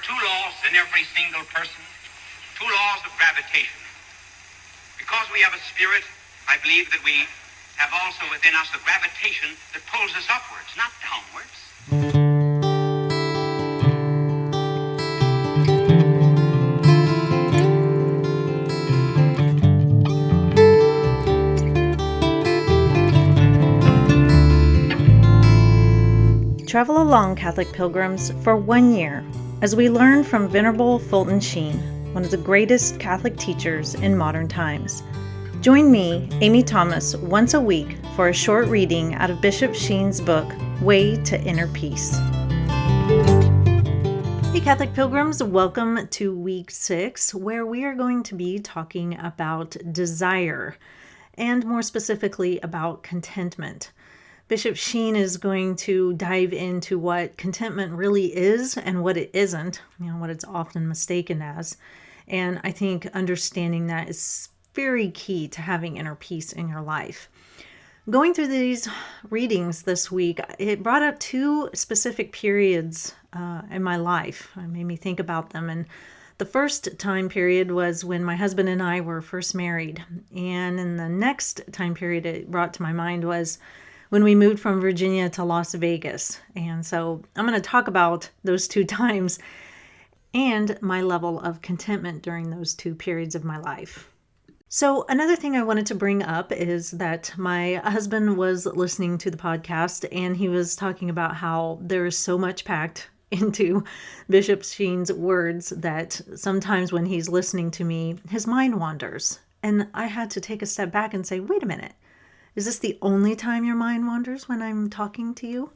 two laws in every single person, two laws of gravitation. Because we have a spirit, I believe that we have also within us a gravitation that pulls us upwards, not downwards. Travel along, Catholic pilgrims, for 1 year as we learn from Venerable Fulton Sheen, one of the greatest Catholic teachers in modern times. Join me, Amy Thomas, once a week for a short reading out of Bishop Sheen's book, Way to Inner Peace. Hey Catholic pilgrims, welcome to week 6, where we are going to be talking about desire, and more specifically about contentment. Bishop Sheen is going to dive into what contentment really is and what it isn't, what it's often mistaken as. And I think understanding that is very key to having inner peace in your life. Going through these readings this week, it brought up two specific periods in my life. It made me think about them. And the first time period was when my husband and I were first married. And in the next time period it brought to my mind was when we moved from Virginia to Las Vegas. And so I'm going to talk about those two times and my level of contentment during those two periods of my life. So another thing I wanted to bring up is that my husband was listening to the podcast and he was talking about how there is so much packed into Bishop Sheen's words that sometimes when he's listening to me, his mind wanders. And I had to take a step back and say, wait a minute. Is this the only time your mind wanders when I'm talking to you?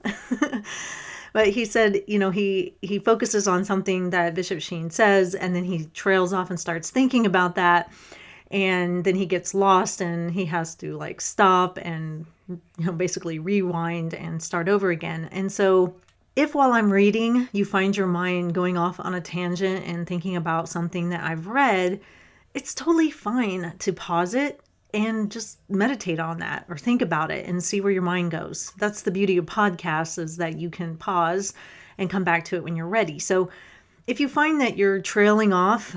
But he said, he focuses on something that Bishop Sheen says, and then he trails off and starts thinking about that. And then he gets lost and he has to stop and basically rewind and start over again. And so if while I'm reading, you find your mind going off on a tangent and thinking about something that I've read, it's totally fine to pause it and just meditate on that or think about it and see where your mind goes. That's the beauty of podcasts, is that you can pause and come back to it when you're ready. So if you find that you're trailing off,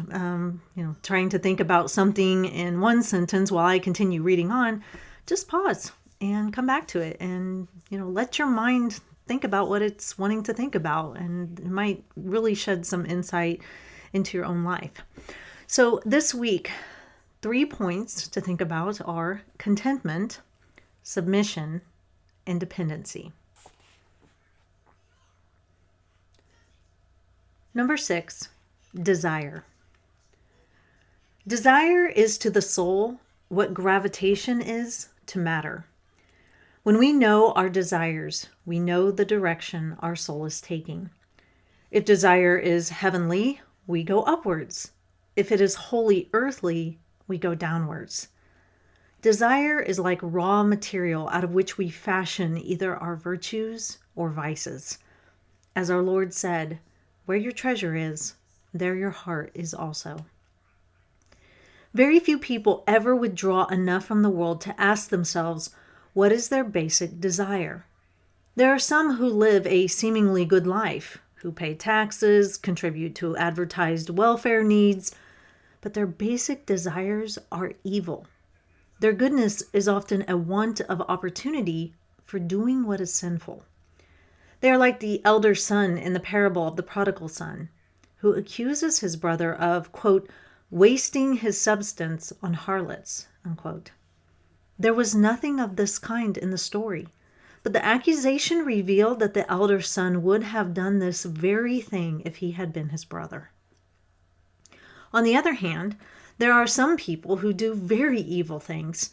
trying to think about something in one sentence while I continue reading on, just pause and come back to it and, let your mind think about what it's wanting to think about. And it might really shed some insight into your own life. So this week, 3 points to think about are contentment, submission, and dependency. Number 6, desire. Desire is to the soul what gravitation is to matter. When we know our desires, we know the direction our soul is taking. If desire is heavenly, we go upwards. If it is wholly earthly, we go downwards. Desire is like raw material out of which we fashion either our virtues or vices. As our Lord said, where your treasure is, there your heart is also. Very few people ever withdraw enough from the world to ask themselves, what is their basic desire? There are some who live a seemingly good life, who pay taxes, contribute to advertised welfare needs, but their basic desires are evil. Their goodness is often a want of opportunity for doing what is sinful. They are like the elder son in the parable of the prodigal son, who accuses his brother of, quote, wasting his substance on harlots, unquote. There was nothing of this kind in the story, but the accusation revealed that the elder son would have done this very thing if he had been his brother. On the other hand, there are some people who do very evil things,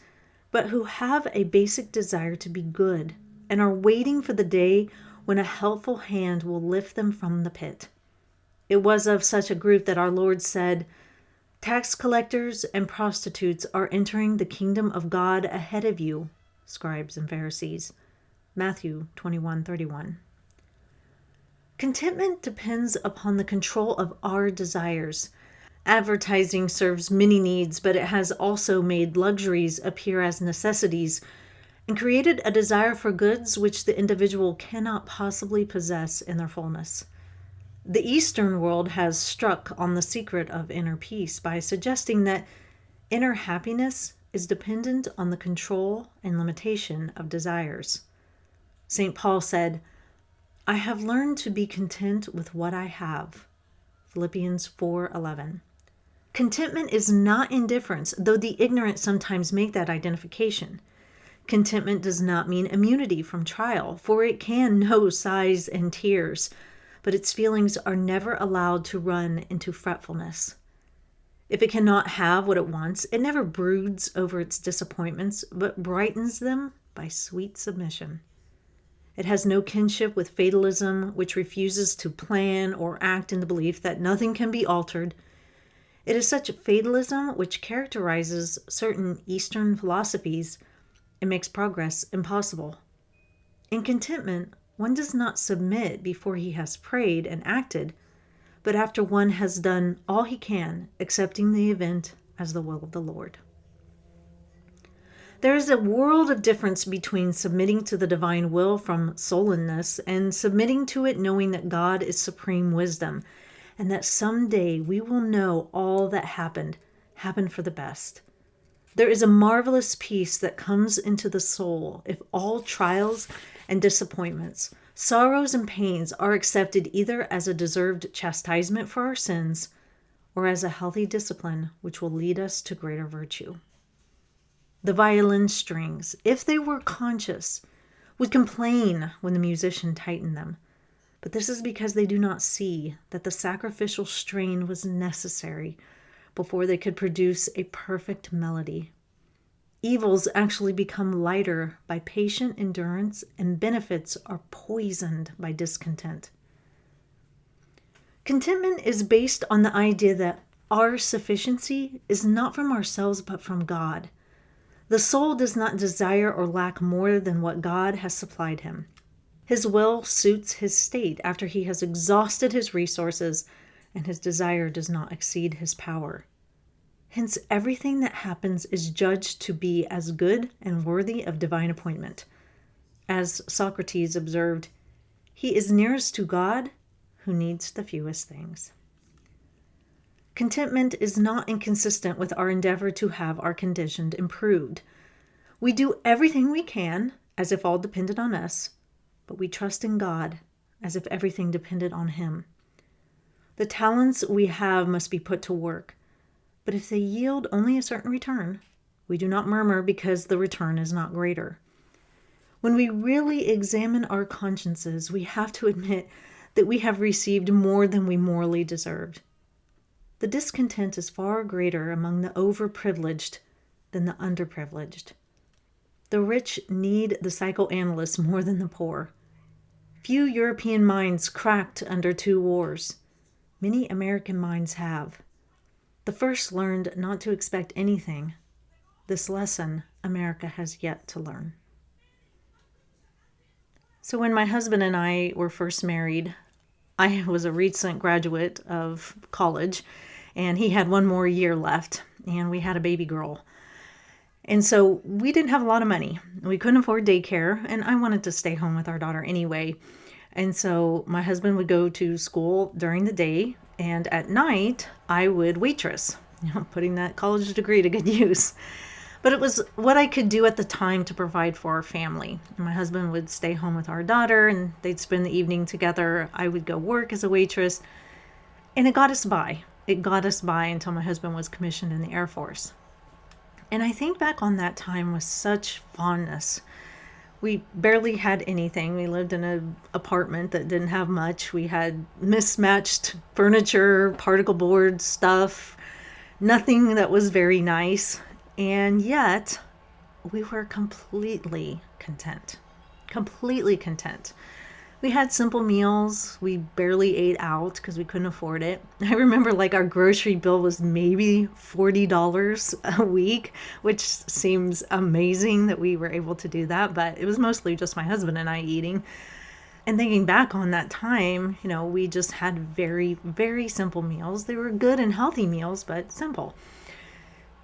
but who have a basic desire to be good and are waiting for the day when a helpful hand will lift them from the pit. It was of such a group that our Lord said, tax collectors and prostitutes are entering the kingdom of God ahead of you, scribes and Pharisees. Matthew 21:31. Contentment depends upon the control of our desires. Advertising serves many needs, but it has also made luxuries appear as necessities and created a desire for goods which the individual cannot possibly possess in their fullness. The Eastern world has struck on the secret of inner peace by suggesting that inner happiness is dependent on the control and limitation of desires. St. Paul said, "I have learned to be content with what I have." Philippians 4:11. Contentment is not indifference, though the ignorant sometimes make that identification. Contentment does not mean immunity from trial, for it can know sighs and tears, but its feelings are never allowed to run into fretfulness. If it cannot have what it wants, it never broods over its disappointments, but brightens them by sweet submission. It has no kinship with fatalism, which refuses to plan or act in the belief that nothing can be altered. It is such fatalism which characterizes certain Eastern philosophies and makes progress impossible. In contentment, one does not submit before he has prayed and acted, but after one has done all he can, accepting the event as the will of the Lord. There is a world of difference between submitting to the divine will from sullenness and submitting to it knowing that God is supreme wisdom, and that someday we will know all that happened for the best. There is a marvelous peace that comes into the soul if all trials and disappointments, sorrows and pains are accepted either as a deserved chastisement for our sins or as a healthy discipline which will lead us to greater virtue. The violin strings, if they were conscious, would complain when the musician tightened them. But this is because they do not see that the sacrificial strain was necessary before they could produce a perfect melody. Evils actually become lighter by patient endurance, and benefits are poisoned by discontent. Contentment is based on the idea that our sufficiency is not from ourselves but from God. The soul does not desire or lack more than what God has supplied him. His will suits his state after he has exhausted his resources, and his desire does not exceed his power. Hence, everything that happens is judged to be as good and worthy of divine appointment. As Socrates observed, he is nearest to God who needs the fewest things. Contentment is not inconsistent with our endeavor to have our condition improved. We do everything we can as if all depended on us, but we trust in God as if everything depended on him. The talents we have must be put to work, but if they yield only a certain return, we do not murmur because the return is not greater. When we really examine our consciences, we have to admit that we have received more than we morally deserved. The discontent is far greater among the overprivileged than the underprivileged. The rich need the psychoanalyst more than the poor. Few European minds cracked under 2 wars. Many American minds have. The first learned not to expect anything. This lesson America has yet to learn. So when my husband and I were first married, I was a recent graduate of college, and he had 1 more year left, and we had a baby girl. And so we didn't have a lot of money. We couldn't afford daycare, and I wanted to stay home with our daughter anyway. And so my husband would go to school during the day, and at night I would waitress, putting that college degree to good use. But it was what I could do at the time to provide for our family. My husband would stay home with our daughter, and they'd spend the evening together. I would go work as a waitress, and it got us by. It got us by until my husband was commissioned in the Air Force. And I think back on that time with such fondness. We barely had anything. We lived in an apartment that didn't have much. We had mismatched furniture, particle board stuff, nothing that was very nice. And yet, we were completely content. Completely content. We had simple meals. We barely ate out because we couldn't afford it. I remember our grocery bill was maybe $40 a week, which seems amazing that we were able to do that, but it was mostly just my husband and I eating. And thinking back on that time, we just had very, very simple meals. They were good and healthy meals, but simple.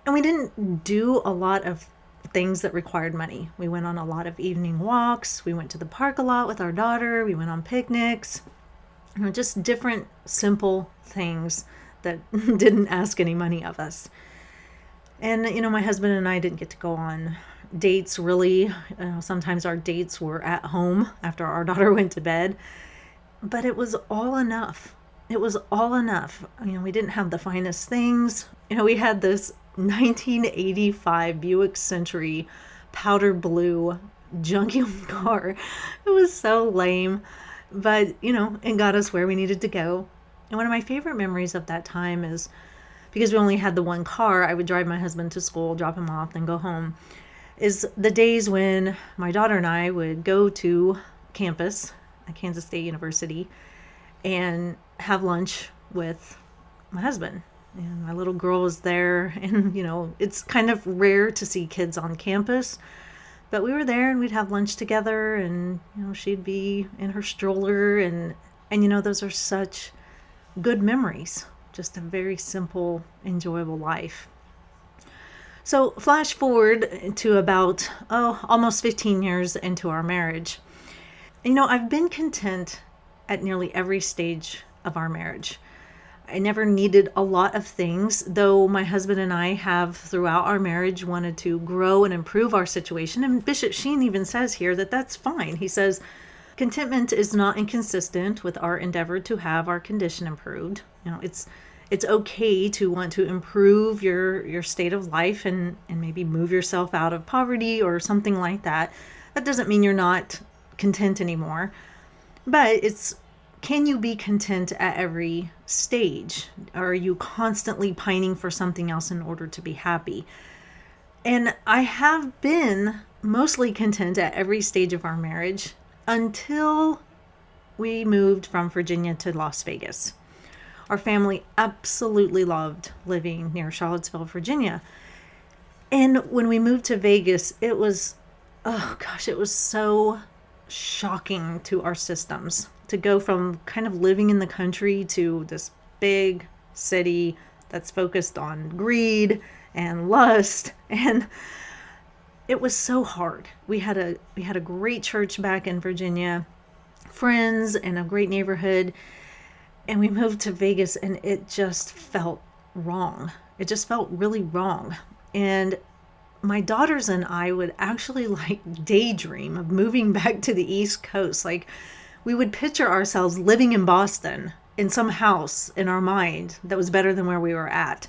And we didn't do a lot of things that required money. We went on a lot of evening walks. We went to the park a lot with our daughter. We went on picnics. Just different, simple things that didn't ask any money of us. And, my husband and I didn't get to go on dates really. Sometimes our dates were at home after our daughter went to bed. But it was all enough. It was all enough. We didn't have the finest things. We had this 1985 Buick Century powder blue junky car. It was so lame, but it got us where we needed to go. And one of my favorite memories of that time is because we only had the one car, I would drive my husband to school, drop him off, then go home, is the days when my daughter and I would go to campus at Kansas State University and have lunch with my husband. And my little girl was there, and it's kind of rare to see kids on campus, but we were there and we'd have lunch together, and she'd be in her stroller, and those are such good memories. Just a very simple, enjoyable life. So flash forward to about almost 15 years into our marriage. I've been content at nearly every stage of our marriage. I never needed a lot of things, though my husband and I have throughout our marriage wanted to grow and improve our situation. And Bishop Sheen even says here that that's fine. He says, contentment is not inconsistent with our endeavor to have our condition improved. It's okay to want to improve your state of life and maybe move yourself out of poverty or something like that. That doesn't mean you're not content anymore. But can you be content at every stage? Are you constantly pining for something else in order to be happy? And I have been mostly content at every stage of our marriage until we moved from Virginia to Las Vegas. Our family absolutely loved living near Charlottesville, Virginia. And when we moved to Vegas, it was so shocking to our systems to go from kind of living in the country to this big city that's focused on greed and lust, and it was so hard. We had a great church back in Virginia, friends, and a great neighborhood, and we moved to Vegas, and it just felt wrong. It just felt really wrong. And my daughters and I would actually daydream of moving back to the East Coast. We would picture ourselves living in Boston in some house in our mind that was better than where we were at.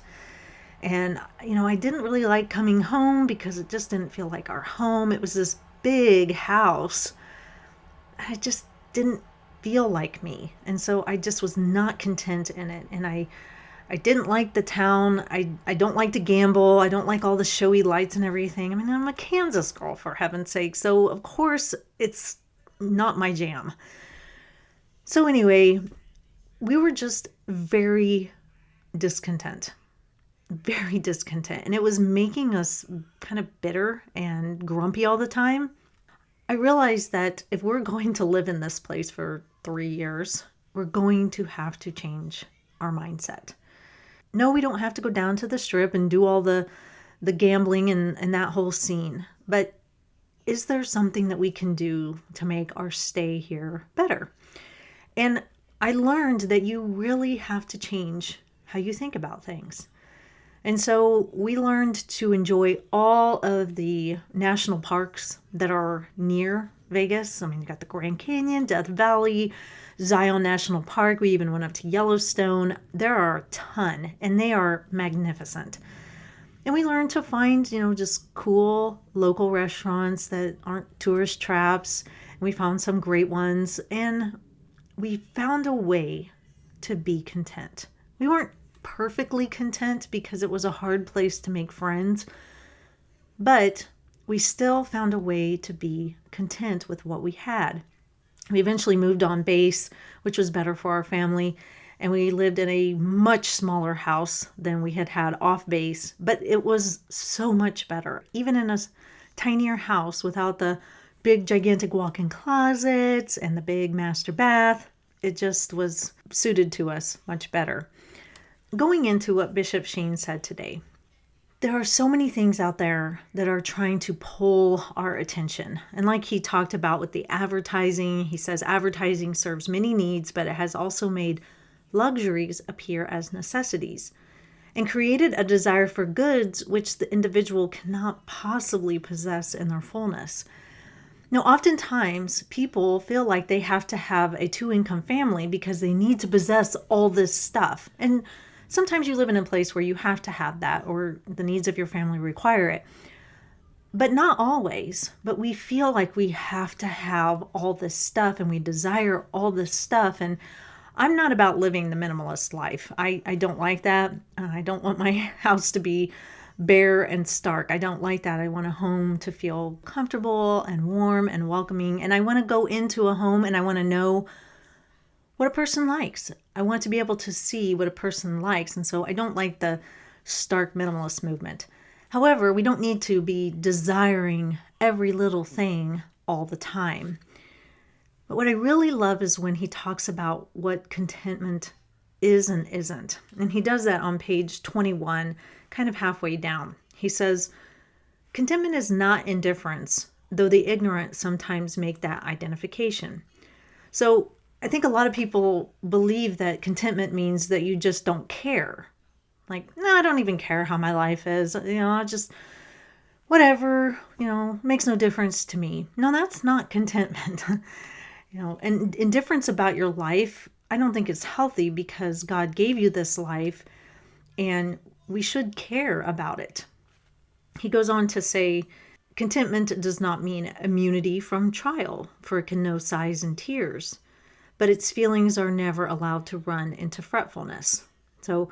And, I didn't really like coming home because it just didn't feel like our home. It was this big house. It just didn't feel like me. And so I just was not content in it. And I didn't like the town. I don't like to gamble. I don't like all the showy lights and everything. I'm a Kansas girl, for heaven's sake. So, of course, it's not my jam. So anyway, we were just very discontent. Very discontent. And it was making us kind of bitter and grumpy all the time. I realized that if we're going to live in this place for 3 years, we're going to have to change our mindset. No, we don't have to go down to the strip and do all the gambling and that whole scene. But is there something that we can do to make our stay here better? And I learned that you really have to change how you think about things. And so we learned to enjoy all of the national parks that are near Vegas. You got the Grand Canyon, Death Valley, Zion National Park. We even went up to Yellowstone. There are a ton, and they are magnificent. And we learned to find, just cool local restaurants that aren't tourist traps. And we found some great ones, and we found a way to be content. We weren't perfectly content because it was a hard place to make friends, but we still found a way to be content with what we had. We eventually moved on base, which was better for our family, and we lived in a much smaller house than we had off base, but it was so much better. Even in a tinier house without the big gigantic walk-in closets and the big master bath, it just was suited to us much better. Going into what Bishop Sheen said today, There are so many things out there that are trying to pull our attention. And like he talked about with the advertising, he says advertising serves many needs, but it has also made luxuries appear as necessities and created a desire for goods which the individual cannot possibly possess in their fullness. Now, oftentimes people feel like they have to have a two-income family because they need to possess all this stuff. And sometimes you live in a place where you have to have that or the needs of your family require it. But not always. But we feel like we have to have all this stuff and we desire all this stuff. And I'm not about living the minimalist life. I don't like that. I don't want my house to be bare and stark. I don't like that. I want a home to feel comfortable and warm and welcoming. And I want to go into a home and I want to know what a person likes. I want to be able to see what a person likes. And so I don't like the stark minimalist movement. However, we don't need to be desiring every little thing all the time. But what I really love is when he talks about what contentment is and isn't. And he does that on page 21, kind of halfway down. He says, contentment is not indifference, though the ignorant sometimes make that identification. So I think a lot of people believe that contentment means that you just don't care. Like, no, I don't even care how my life is. I just, whatever, makes no difference to me. No, that's not contentment. And indifference about your life, I don't think it's healthy because God gave you this life and we should care about it. He goes on to say, contentment does not mean immunity from trial, for it can know sighs and tears, but its feelings are never allowed to run into fretfulness. So,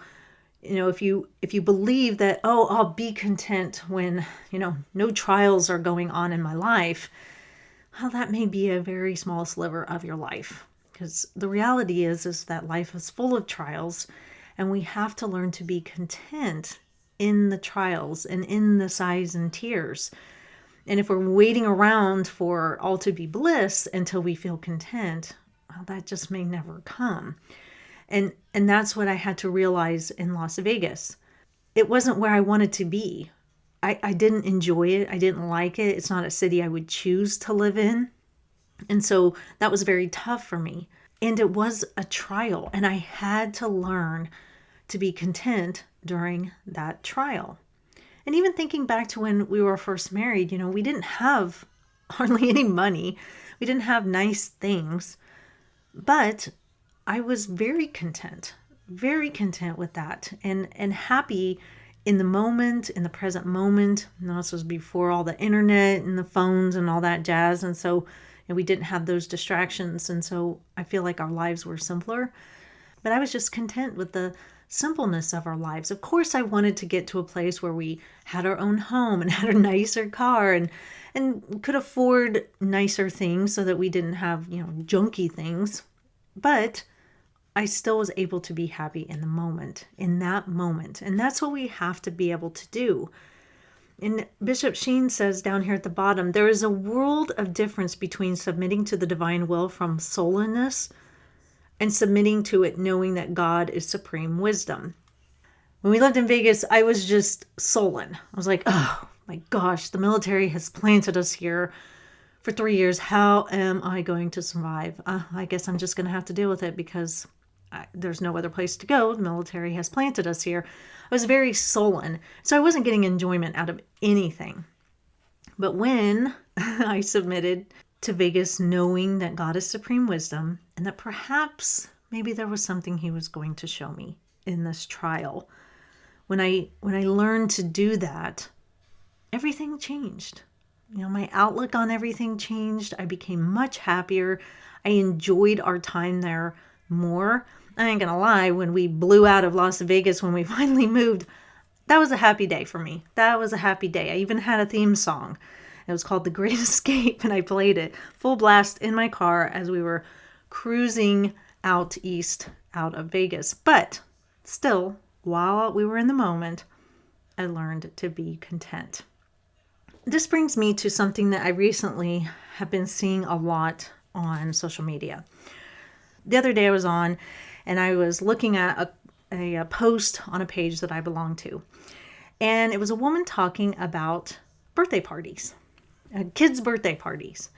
if you believe that, I'll be content when, no trials are going on in my life, well, that may be a very small sliver of your life. Because the reality is that life is full of trials, and we have to learn to be content in the trials and in the sighs and tears. And if we're waiting around for all to be bliss until we feel content, well, that just may never come. And that's what I had to realize in Las Vegas. It wasn't where I wanted to be. I didn't enjoy it. I didn't like it. It's not a city I would choose to live in. And so that was very tough for me. And it was a trial. And I had to learn to be content during that trial. And even thinking back to when we were first married, we didn't have hardly any money. We didn't have nice things. But I was very content with that and happy in the moment, in the present moment. And this was before all the internet and the phones and all that jazz. And so we didn't have those distractions. And so I feel like our lives were simpler. But I was just content with the simpleness of our lives. Of course, I wanted to get to a place where we had our own home and had a nicer car and could afford nicer things so that we didn't have, junky things. But I still was able to be happy in that moment. And that's what we have to be able to do. And Bishop Sheen says down here at the bottom, there is a world of difference between submitting to the divine will from sullenness and submitting to it knowing that God is supreme wisdom. When we lived in Vegas, I was just sullen. I was like, oh my gosh, the military has planted us here for 3 years. How am I going to survive? I guess I'm just going to have to deal with it because there's no other place to go. The military has planted us here. I was very sullen. So I wasn't getting enjoyment out of anything. But when I submitted to Vegas knowing that God is supreme wisdom and that perhaps maybe there was something he was going to show me in this trial, when I learned to do that, everything changed. My outlook on everything changed. I became much happier. I enjoyed our time there more. I ain't gonna lie, when we blew out of Las Vegas, when we finally moved, that was a happy day for me. That was a happy day. I even had a theme song. It was called The Great Escape, and I played it full blast in my car as we were cruising out east out of Vegas. But still, while we were in the moment, I learned to be content. This brings me to something that I recently have been seeing a lot on social media. The other day I was and I was looking at a post on a page that I belong to. And it was a woman talking about birthday parties, kids' birthday parties.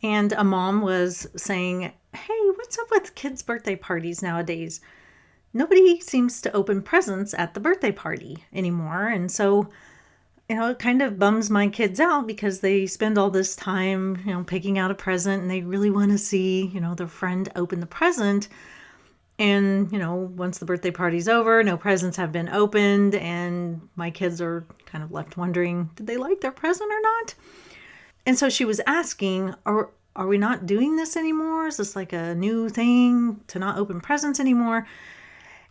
And a mom was saying, hey, what's up with kids' birthday parties nowadays? Nobody seems to open presents at the birthday party anymore. And so, it kind of bums my kids out because they spend all this time, picking out a present, and they really want to see, their friend open the present. And, once the birthday party's over, no presents have been opened, and my kids are kind of left wondering, did they like their present or not? And so she was asking, are we not doing this anymore? Is this like a new thing to not open presents anymore?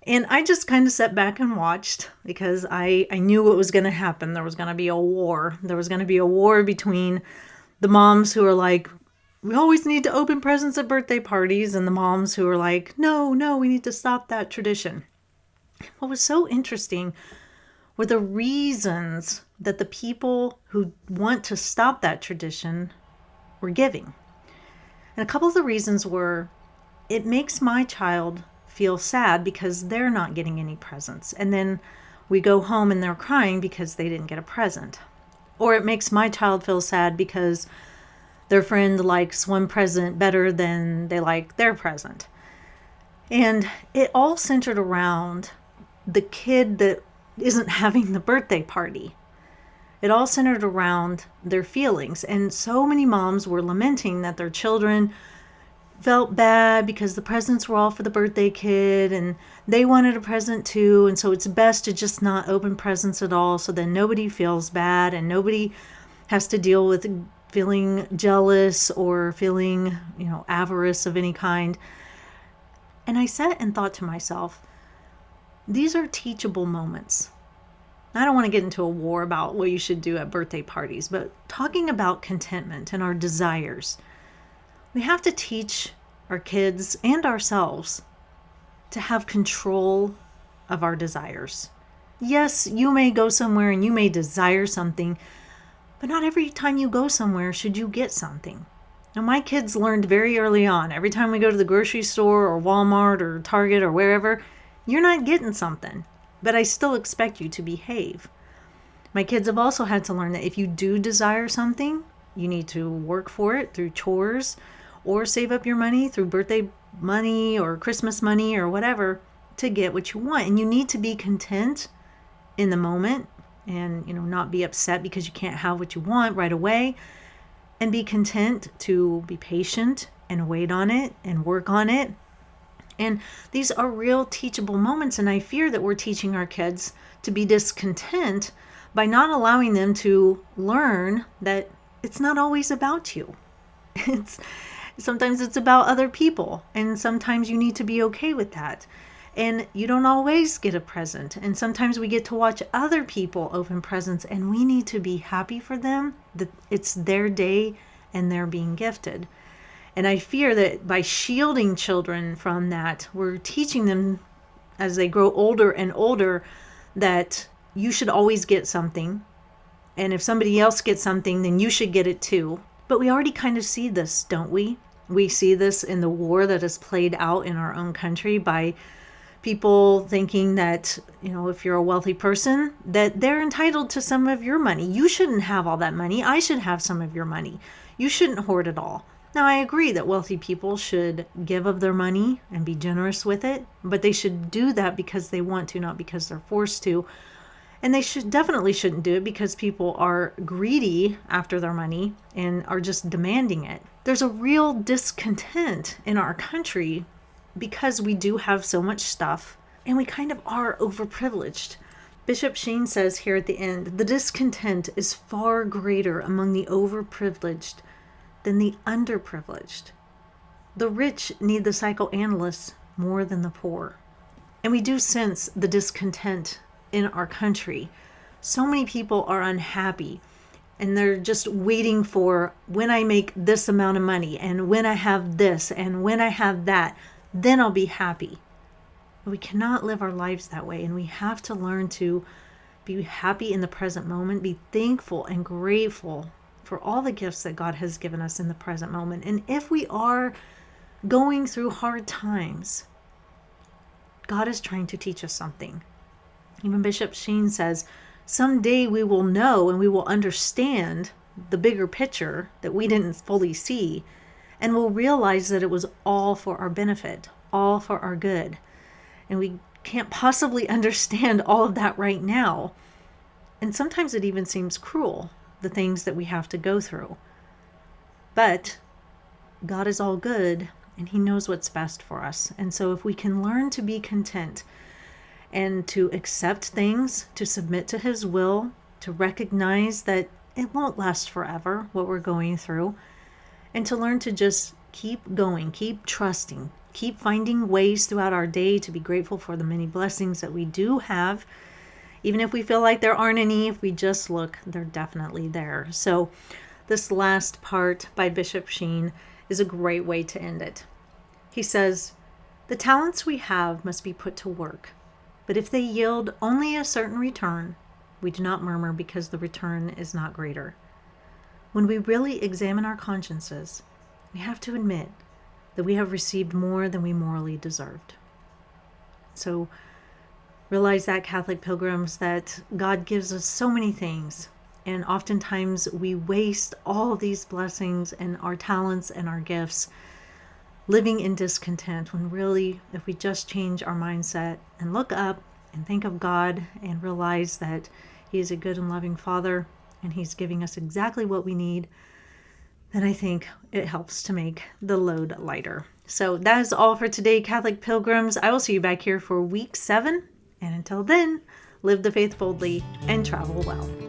And I just kind of sat back and watched because I knew what was going to happen. There was going to be a war. There was going to be a war between the moms who are like, we always need to open presents at birthday parties, and the moms who are like, no, we need to stop that tradition. What was so interesting were the reasons that the people who want to stop that tradition were giving. And a couple of the reasons were, it makes my child feel sad because they're not getting any presents. And then we go home and they're crying because they didn't get a present. Or it makes my child feel sad because their friend likes one present better than they like their present. And it all centered around the kid that isn't having the birthday party. It all centered around their feelings. And so many moms were lamenting that their children felt bad because the presents were all for the birthday kid and they wanted a present too. And so it's best to just not open presents at all, so then nobody feels bad and nobody has to deal with feeling jealous or feeling, avarice of any kind. And I sat and thought to myself, these are teachable moments. I don't want to get into a war about what you should do at birthday parties, but talking about contentment and our desires, we have to teach our kids and ourselves to have control of our desires. Yes, you may go somewhere and you may desire something, but not every time you go somewhere should you get something. Now, my kids learned very early on, every time we go to the grocery store or Walmart or Target or wherever, you're not getting something, but I still expect you to behave. My kids have also had to learn that if you do desire something, you need to work for it through chores or save up your money through birthday money or Christmas money or whatever to get what you want. And you need to be content in the moment and, not be upset because you can't have what you want right away, and be content to be patient and wait on it and work on it. And these are real teachable moments. And I fear that we're teaching our kids to be discontent by not allowing them to learn that it's not always about you. Sometimes it's about other people. And sometimes you need to be okay with that. And you don't always get a present. And sometimes we get to watch other people open presents, and we need to be happy for them that it's their day and they're being gifted. And I fear that by shielding children from that, we're teaching them as they grow older and older that you should always get something. And if somebody else gets something, then you should get it too. But we already kind of see this, don't we? We see this in the war that is played out in our own country by people thinking that, if you're a wealthy person, that they're entitled to some of your money. You shouldn't have all that money. I should have some of your money. You shouldn't hoard it all. Now, I agree that wealthy people should give of their money and be generous with it, but they should do that because they want to, not because they're forced to. And they definitely shouldn't do it because people are greedy after their money and are just demanding it. There's a real discontent in our country because we do have so much stuff and we kind of are overprivileged. Bishop Sheen says here at the end, the discontent is far greater among the overprivileged than the underprivileged. The rich need the psychoanalysts more than the poor. And we do sense the discontent in our country. So many people are unhappy and they're just waiting for when I make this amount of money and when I have this and when I have that, then I'll be happy. We cannot live our lives that way, and we have to learn to be happy in the present moment, be thankful and grateful for all the gifts that God has given us in the present moment. And if we are going through hard times, God is trying to teach us something. Even Bishop Sheen says, someday we will know and we will understand the bigger picture that we didn't fully see, and we'll realize that it was all for our benefit, all for our good. And we can't possibly understand all of that right now. And sometimes it even seems cruel, the things that we have to go through. But God is all good, and He knows what's best for us. And so if we can learn to be content and to accept things, to submit to His will, to recognize that it won't last forever, what we're going through, and to learn to just keep going, keep trusting, keep finding ways throughout our day to be grateful for the many blessings that we do have. Even if we feel like there aren't any, if we just look, they're definitely there. So this last part by Bishop Sheen is a great way to end it. He says, the talents we have must be put to work, but if they yield only a certain return, we do not murmur because the return is not greater. When we really examine our consciences, we have to admit that we have received more than we morally deserved. So realize that, Catholic pilgrims, that God gives us so many things, and oftentimes we waste all of these blessings and our talents and our gifts living in discontent, when really, if we just change our mindset and look up and think of God and realize that He is a good and loving Father and He's giving us exactly what we need, then I think it helps to make the load lighter. So that is all for today, Catholic pilgrims. I will see you back here for week 7. And until then, live the faith boldly and travel well.